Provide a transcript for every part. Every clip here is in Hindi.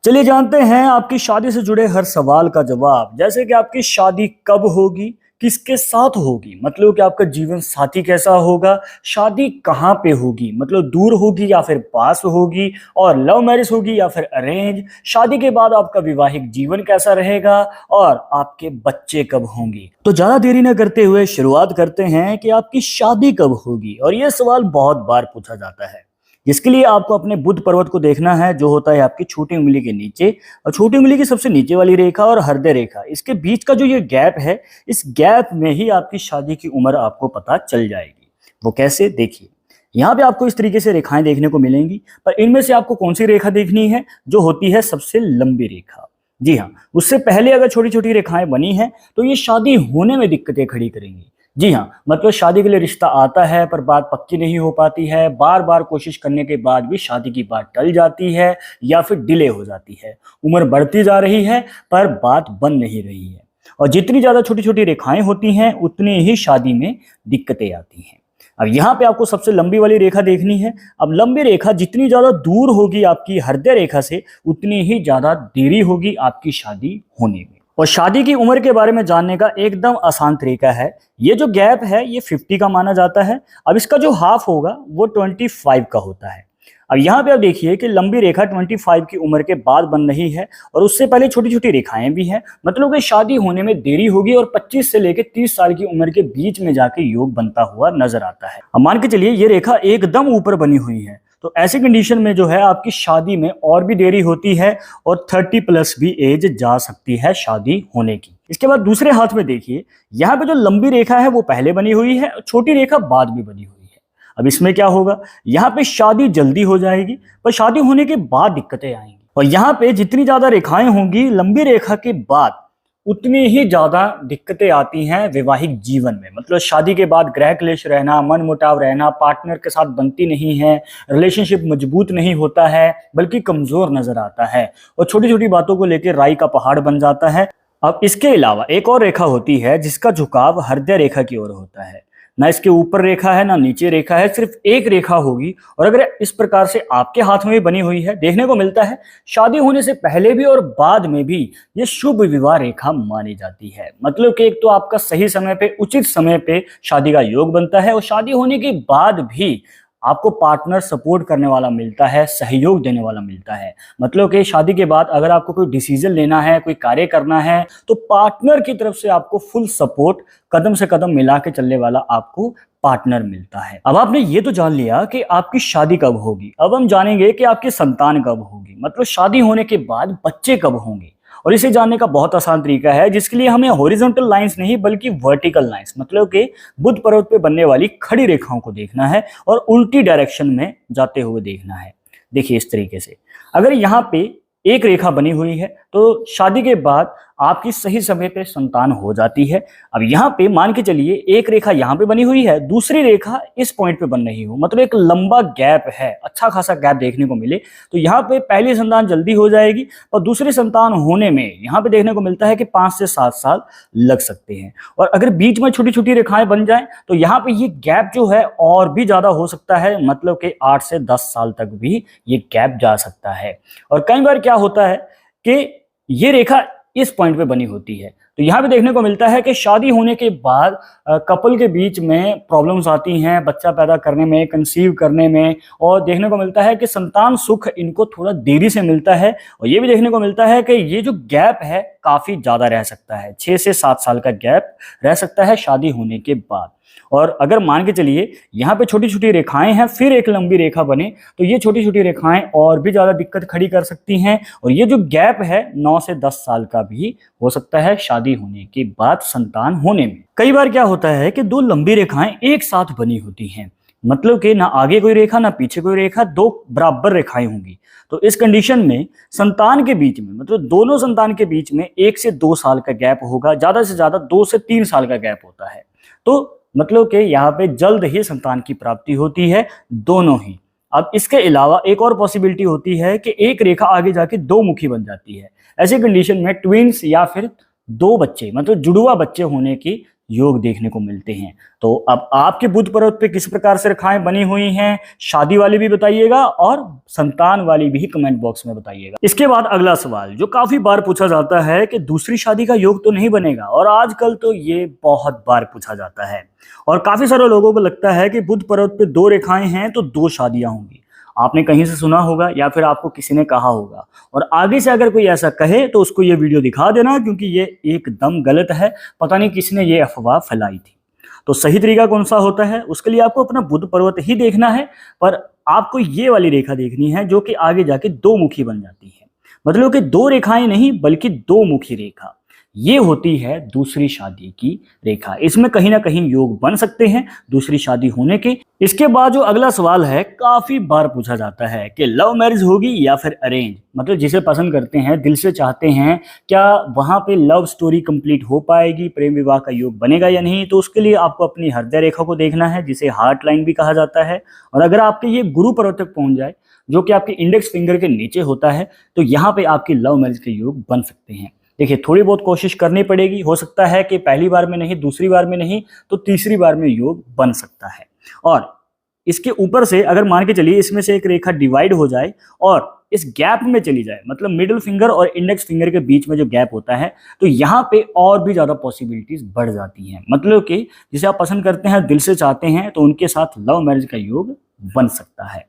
चलिए जानते हैं आपकी शादी से जुड़े हर सवाल का जवाब। जैसे कि आपकी शादी कब होगी, किसके साथ होगी, मतलब कि आपका जीवन साथी कैसा होगा, शादी कहाँ पे होगी, मतलब दूर होगी या फिर पास होगी, और लव मैरिज होगी या फिर अरेंज, शादी के बाद आपका वैवाहिक जीवन कैसा रहेगा और आपके बच्चे कब होंगे। तो ज्यादा देरी न करते हुए शुरुआत करते हैं कि आपकी शादी कब होगी। और यह सवाल बहुत बार पूछा जाता है, जिसके लिए आपको अपने बुध पर्वत को देखना है, जो होता है आपकी छोटी उंगली के नीचे, और छोटी उंगली की सबसे नीचे वाली रेखा और हृदय रेखा, इसके बीच का जो ये गैप है, इस गैप में ही आपकी शादी की उम्र आपको पता चल जाएगी। वो कैसे, देखिए यहाँ पे आपको इस तरीके से रेखाएं देखने को मिलेंगी, पर इनमें से आपको कौन सी रेखा देखनी है, जो होती है सबसे लंबी रेखा। जी हाँ, उससे पहले अगर छोटी छोटी रेखाएं बनी हैं तो ये शादी होने में दिक्कतें खड़ी करेंगी। जी हाँ, मतलब शादी के लिए रिश्ता आता है पर बात पक्की नहीं हो पाती है, बार बार कोशिश करने के बाद भी शादी की बात टल जाती है या फिर डिले हो जाती है, उम्र बढ़ती जा रही है पर बात बन नहीं रही है। और जितनी ज्यादा छोटी छोटी रेखाएं होती हैं उतनी ही शादी में दिक्कतें आती हैं। अब यहाँ पे आपको सबसे लंबी वाली रेखा देखनी है। अब लंबी रेखा जितनी ज्यादा दूर होगी आपकी हृदय रेखा से, उतनी ही ज्यादा देरी होगी आपकी शादी होने में। और शादी की उम्र के बारे में जानने का एकदम आसान तरीका है, ये जो गैप है ये 50 का माना जाता है। अब इसका जो हाफ होगा वो 25 का होता है। अब यहाँ पे आप देखिए कि लंबी रेखा 25 की उम्र के बाद बन रही है और उससे पहले छोटी छोटी रेखाएं भी हैं, मतलब कि शादी होने में देरी होगी और 25 से लेकर 30 साल की उम्र के बीच में जाके योग बनता हुआ नजर आता है। अब मान के चलिए ये रेखा एकदम ऊपर बनी हुई है, तो ऐसी कंडीशन में जो है आपकी शादी में और भी देरी होती है और 30+ भी एज जा सकती है शादी होने की। इसके बाद दूसरे हाथ में देखिए, यहाँ पे जो लंबी रेखा है वो पहले बनी हुई है और छोटी रेखा बाद में बनी हुई है। अब इसमें क्या होगा, यहाँ पे शादी जल्दी हो जाएगी पर शादी होने के बाद दिक्कतें आएंगी। और यहाँ पे जितनी ज्यादा रेखाएं होंगी लंबी रेखा के बाद, उतनी ही ज्यादा दिक्कतें आती हैं वैवाहिक जीवन में। मतलब शादी के बाद ग्रह क्लेश रहना, मन मुटाव रहना, पार्टनर के साथ बनती नहीं है, रिलेशनशिप मजबूत नहीं होता है बल्कि कमजोर नजर आता है और छोटी छोटी बातों को लेकर राई का पहाड़ बन जाता है। अब इसके अलावा एक और रेखा होती है जिसका झुकाव हृदय रेखा की ओर होता है। ना इसके ऊपर रेखा है ना नीचे रेखा है, सिर्फ एक रेखा होगी। और अगर इस प्रकार से आपके हाथ में भी बनी हुई है, देखने को मिलता है शादी होने से पहले भी और बाद में भी ये शुभ विवाह रेखा मानी जाती है। मतलब कि एक तो आपका सही समय पे, उचित समय पे शादी का योग बनता है और शादी होने के बाद भी आपको पार्टनर सपोर्ट करने वाला मिलता है, सहयोग देने वाला मिलता है। मतलब कि शादी के बाद अगर आपको कोई डिसीजन लेना है, कोई कार्य करना है, तो पार्टनर की तरफ से आपको फुल सपोर्ट, कदम से कदम मिला के चलने वाला आपको पार्टनर मिलता है। अब आपने ये तो जान लिया कि आपकी शादी कब होगी, अब हम जानेंगे कि आपकी संतान कब होगी, मतलब शादी होने के बाद बच्चे कब होंगे। और इसे जानने का बहुत आसान तरीका है, जिसके लिए हमें हॉरिजॉन्टल लाइंस नहीं बल्कि वर्टिकल लाइंस, मतलब कि बुध पर्वत पे बनने वाली खड़ी रेखाओं को देखना है और उल्टी डायरेक्शन में जाते हुए देखना है। देखिए इस तरीके से, अगर यहाँ पे एक रेखा बनी हुई है तो शादी के बाद आपकी सही समय पे संतान हो जाती है। अब यहाँ पे मान के चलिए एक रेखा यहाँ पे बनी हुई है, दूसरी रेखा इस पॉइंट पे बन रही हो, मतलब एक लंबा गैप है, अच्छा खासा गैप देखने को मिले, तो यहाँ पे पहली संतान जल्दी हो जाएगी और दूसरी संतान होने में यहाँ पे देखने को मिलता है कि 5 से 7 साल लग सकते हैं। और अगर बीच में छोटी छोटी रेखाएं बन जाएं तो यहाँ पे ये गैप जो है और भी ज्यादा हो सकता है, मतलब कि 8 से 10 साल तक भी ये गैप जा सकता है। और कई बार क्या होता है कि ये रेखा इस पॉइंट पे बनी होती है, तो यहाँ पे देखने को मिलता है कि शादी होने के बाद कपल के बीच में प्रॉब्लम्स आती हैं, बच्चा पैदा करने में, कंसीव करने में, और देखने को मिलता है कि संतान सुख इनको थोड़ा देरी से मिलता है। और ये भी देखने को मिलता है कि ये जो गैप है काफी ज्यादा रह सकता है, 6 से 7 साल का गैप रह सकता है शादी होने के बाद। और अगर मान के चलिए यहाँ पे छोटी छोटी रेखाएं हैं फिर एक लंबी रेखा बने, तो ये छोटी छोटी रेखाएं और भी ज्यादा दिक्कत खड़ी कर सकती हैं। और ये जो गैप है 9 से 10 साल का भी हो सकता है शादी होने के बाद संतान होने में। कई बार क्या होता है कि दो लंबी रेखाएं एक साथ बनी होती हैं, मतलब कि ना आगे कोई रेखा ना पीछे कोई रेखा, दो बराबर रेखाएं होंगी। तो इस कंडीशन में संतान के बीच में, मतलब दोनों संतान के बीच में 1 से 2 साल का गैप होगा, ज्यादा से ज्यादा 2 से 3 साल का गैप होता है। तो मतलब कि यहाँ पे जल्द ही संतान की प्राप्ति होती है, दोनों ही। अब इसके अलावा एक और पॉसिबिलिटी होती है कि एक रेखा आगे जाके 2 मुखी बन जाती है। ऐसी कंडीशन में ट्विंस या फिर 2 बच्चे, मतलब जुड़वा बच्चे होने की योग देखने को मिलते हैं। तो अब आपके बुध पर्वत पे किस प्रकार से रेखाएं बनी हुई हैं, शादी वाली भी बताइएगा और संतान वाली भी कमेंट बॉक्स में बताइएगा। इसके बाद अगला सवाल जो काफी बार पूछा जाता है कि दूसरी शादी का योग तो नहीं बनेगा, और आजकल तो ये बहुत बार पूछा जाता है और काफी सारे लोगों को लगता है कि बुध पर्वत पे 2 रेखाएं हैं तो 2 शादियां होंगी। आपने कहीं से सुना होगा या फिर आपको किसी ने कहा होगा, और आगे से अगर कोई ऐसा कहे तो उसको ये वीडियो दिखा देना, क्योंकि ये एकदम गलत है। पता नहीं किसने ये अफवाह फैलाई थी। तो सही तरीका कौन सा होता है, उसके लिए आपको अपना बुध पर्वत ही देखना है, पर आपको ये वाली रेखा देखनी है जो कि आगे जाके 2 मुखी बन जाती है। मतलब कि 2 रेखाएं नहीं बल्कि 2 मुखी रेखा, ये होती है दूसरी शादी की रेखा। इसमें कहीं ना कहीं योग बन सकते हैं दूसरी शादी होने के। इसके बाद जो अगला सवाल है काफी बार पूछा जाता है कि लव मैरिज होगी या फिर अरेंज, मतलब जिसे पसंद करते हैं, दिल से चाहते हैं, क्या वहां पे लव स्टोरी कंप्लीट हो पाएगी, प्रेम विवाह का योग बनेगा या नहीं। तो उसके लिए आपको अपनी हृदय रेखा को देखना है, जिसे हार्ट लाइन भी कहा जाता है। और अगर आपके ये गुरु पर्वत तक पहुंच जाए, जो कि आपके इंडेक्स फिंगर के नीचे होता है, तो यहाँ पे आपकी लव मैरिज के योग बन सकते हैं। देखिए, थोड़ी बहुत कोशिश करनी पड़ेगी, हो सकता है कि पहली बार में नहीं, दूसरी बार में नहीं, तो तीसरी बार में योग बन सकता है। और इसके ऊपर से अगर मान के चलिए इसमें से एक रेखा डिवाइड हो जाए और इस गैप में चली जाए, मतलब मिडिल फिंगर और इंडेक्स फिंगर के बीच में जो गैप होता है, तो यहाँ पे और भी ज्यादा पॉसिबिलिटीज बढ़ जाती हैं। मतलब कि जिसे आप पसंद करते हैं, दिल से चाहते हैं, तो उनके साथ लव मैरिज का योग बन सकता है।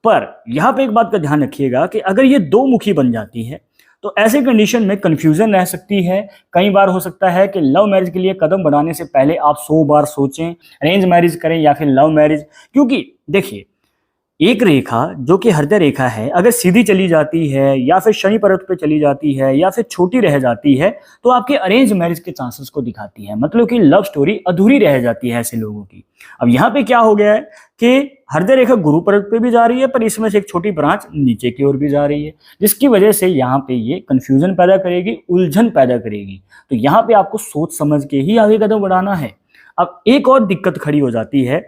पर यहाँ पे एक बात का ध्यान रखिएगा कि अगर ये 2 मुखी बन जाती है तो ऐसे कंडीशन में कंफ्यूजन रह सकती है। कई बार हो सकता है कि लव मैरिज के लिए कदम बढ़ाने से पहले आप 100 बार सोचें, अरेंज मैरिज करें या फिर लव मैरिज। क्योंकि देखिए, एक रेखा जो कि हृदय रेखा है, अगर सीधी चली जाती है या फिर शनि पर्वत पे चली जाती है या फिर छोटी रह जाती है, तो आपके अरेंज मैरिज के चांसेस को दिखाती है। मतलब कि लव स्टोरी अधूरी रह जाती है ऐसे लोगों की। अब यहाँ पे क्या हो गया है कि हृदय रेखा गुरु पर्वत पे भी जा रही है, पर इसमें से एक छोटी ब्रांच नीचे की ओर भी जा रही है, जिसकी वजह से यहाँ पे ये कंफ्यूजन पैदा करेगी, उलझन पैदा करेगी। तो यहाँ पे आपको सोच समझ के ही आगे कदम बढ़ाना है। अब एक और दिक्कत खड़ी हो जाती है,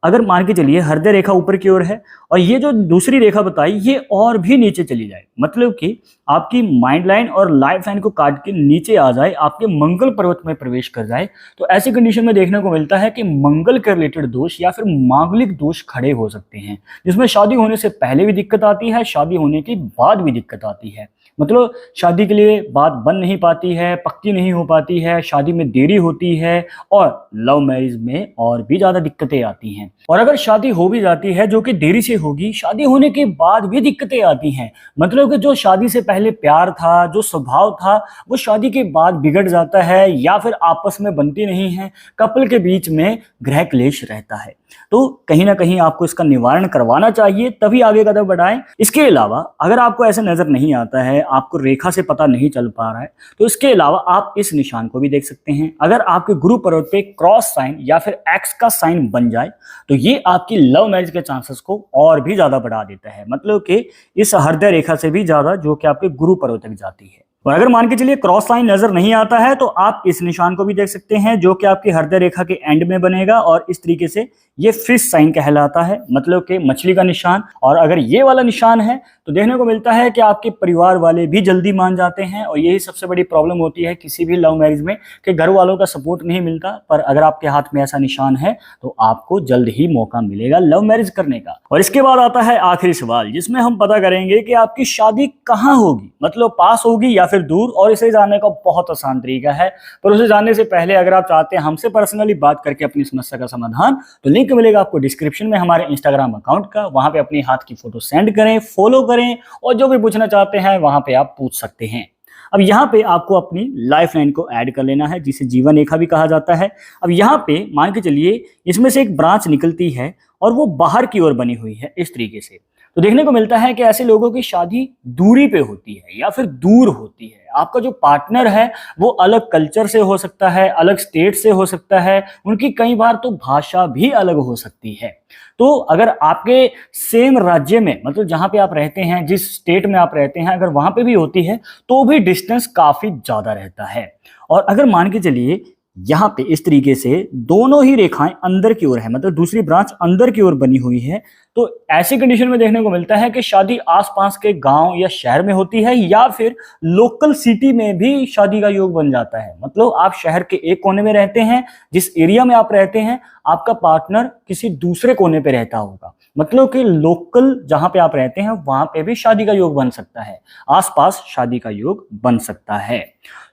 अगर मान के चलिए हृदय रेखा ऊपर की ओर है और ये जो दूसरी रेखा बताई ये और भी नीचे चली जाए, मतलब कि आपकी माइंड लाइन और लाइफ लाइन को काट के नीचे आ जाए, आपके मंगल पर्वत में प्रवेश कर जाए, तो ऐसी कंडीशन में देखने को मिलता है कि मंगल के रिलेटेड दोष या फिर मांगलिक दोष खड़े हो सकते हैं, जिसमें शादी होने से पहले भी दिक्कत आती है, शादी होने के बाद भी दिक्कत आती है। मतलब शादी के लिए बात बन नहीं पाती है, पक्की नहीं हो पाती है, शादी में देरी होती है और लव मैरिज में और भी ज्यादा दिक्कतें आती हैं। और अगर शादी हो भी जाती है, जो कि देरी से होगी, शादी होने के बाद भी दिक्कतें आती हैं। मतलब कि जो शादी से पहले प्यार था, जो स्वभाव था, वो शादी के बाद बिगड़ जाता है या फिर आपस में बनती नहीं है, कपल के बीच में गृह क्लेश रहता है। तो कहीं ना कहीं आपको इसका निवारण करवाना चाहिए, तभी आगे कदम बढ़ाएं। इसके अलावा अगर आपको ऐसा नजर नहीं आता है, आपको रेखा से पता नहीं चल पा रहा है, तो इसके अलावा आप इस निशान को भी देख सकते हैं। अगर आपके गुरु पर्वत पे क्रॉस साइन या फिर एक्स का साइन बन जाए, तो ये आपकी लव मैरिज के चांसेस को और भी ज्यादा बढ़ा देता है। मतलब कि इस हृदय रेखा से भी ज्यादा, जो कि आपके गुरु पर्वत तक जाती है। और अगर मान के चलिए क्रॉस साइन नजर नहीं आता है, तो आप इस निशान को भी देख सकते हैं, जो कि आपकी हृदय रेखा के एंड में बनेगा और इस तरीके से ये फिश साइन कहलाता है, मतलब कि मछली का निशान। और अगर ये वाला निशान है तो देखने को मिलता है कि आपके परिवार वाले भी जल्दी मान जाते हैं, और यही सबसे बड़ी प्रॉब्लम होती है किसी भी लव मैरिज में, कि घर वालों का सपोर्ट नहीं मिलता। पर अगर आपके हाथ में ऐसा निशान है तो आपको जल्द ही मौका मिलेगा लव मैरिज करने का। और इसके बाद आता है आखिरी सवाल, जिसमें हम पता करेंगे कि आपकी शादी कहाँ होगी, मतलब पास होगी या फिर दूर। और इसे जानने का बहुत आसान तरीका है, पर उसे जानने से पहले अगर आप चाहते हैं हमसे पर्सनली बात करके अपनी समस्या का समाधान, तो लिंक मिलेगा आपको डिस्क्रिप्शन में हमारे इंस्टाग्राम अकाउंट का। वहां पे अपने हाथ की फोटो सेंड करें, फॉलो करें, और जो भी पूछना चाहते हैं वहां पे आप पूछ सकते हैं। अब यहाँ पे आपको अपनी लाइफ लाइन को ऐड कर लेना है, जिसे जीवन रेखा भी कहा जाता है। अब यहाँ पे मान के चलिए इसमें से एक ब्रांच निकलती है और वो बाहर की ओर बनी हुई है इस तरीके से। तो देखने को मिलता है कि ऐसे लोगों की शादी दूरी पे होती है या फिर दूर होती है। आपका जो पार्टनर है वो अलग कल्चर से हो सकता है, अलग स्टेट से हो सकता है, उनकी कई बार तो भाषा भी अलग हो सकती है। तो अगर आपके सेम राज्य में, मतलब जहां पे आप रहते हैं, जिस स्टेट में आप रहते हैं, अगर वहां पे भी होती है तो भी डिस्टेंस काफी ज्यादा रहता है। और अगर मान के चलिए यहाँ पे इस तरीके से दोनों ही रेखाएं अंदर की ओर है, मतलब दूसरी ब्रांच अंदर की ओर बनी हुई है, तो ऐसी कंडीशन में देखने को मिलता है कि शादी आसपास के गांव या शहर में होती है या फिर लोकल सिटी में भी शादी का योग बन जाता है। मतलब आप शहर के एक कोने में रहते हैं, जिस एरिया में आप रहते हैं आपका पार्टनर किसी दूसरे कोने पे रहता होगा, मतलब कि लोकल जहां पे आप रहते हैं वहां पे भी शादी का योग बन सकता है, आसपास शादी का योग बन सकता है।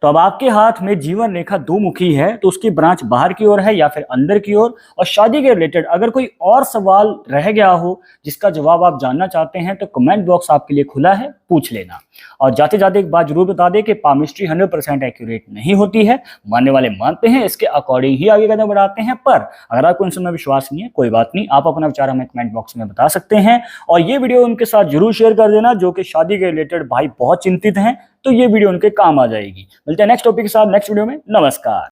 तो अब आपके हाथ में जीवन रेखा दो मुखी है, तो उसकी ब्रांच बाहर की ओर है या फिर अंदर की ओर। और शादी के रिलेटेड अगर कोई और सवाल रह गया हो जिसका जवाब आप जानना चाहते हैं तो कमेंट बॉक्स आपके लिए खुला है, पूछ लेना। और जाते जाते एक बात जरूर बता दें कि पामिस्ट्री 100% एक्यूरेट नहीं होती है, मानने वाले मानते हैं, इसके अकॉर्डिंग ही आगे कदम बढ़ाते हैं। पर अगर आपको इन सब में विश्वास नहीं है कोई बात नहीं, आप अपना विचार हमें कमेंट बॉक्स में बता सकते हैं। और ये वीडियो उनके साथ जरूर शेयर कर देना जो कि शादी के रिलेटेड भाई बहुत चिंतित हैं, तो ये वीडियो उनके काम आ जाएगी। मिलते हैं नेक्स्ट टॉपिक के साथ नेक्स्ट वीडियो में। नमस्कार।